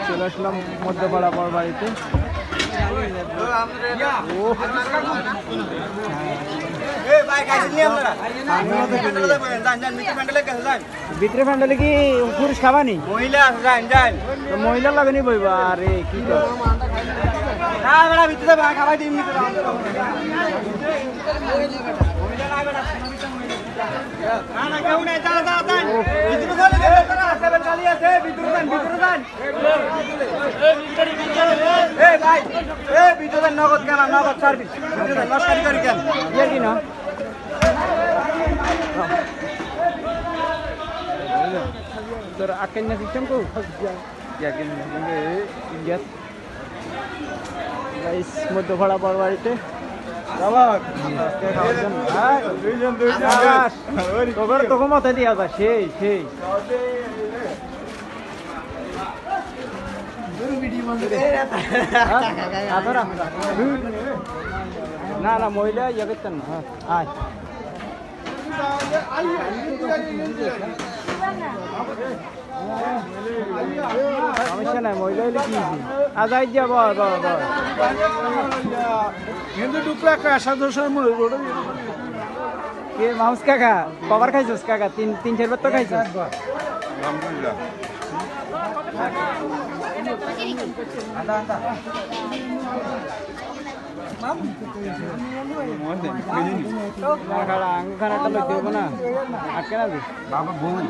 চলে আসলাম মধ্যপাড়া বড় বাড়িতে। ভিতরে প্যান্ডেলে কি পুরুষ খাবানি মহিলা মহিলা লাগেনি বইবা আরে কি খাবাই দিন নগদ কেন নগদ সার্ভিস লস্করি করি কেন কি না तर akhirnya sistem tuh yakin lihat guys Madhyapara বড় বাড়িতে তোকে মাথায় দিয়া যা সেই সেই না না মহিলা ইয়ে করতেন না আয় সমস্যা নাই মহিলা হলে কি আজ আই যা কিন্তু টুকরা কাঁসা দোষের মনে কে মাউস কাকা কবার খাইছিস কাকা তিন চারবার তো খাইছিস আঙ্গুখানাটা লোক দেবো না আটকে না বাবা বোন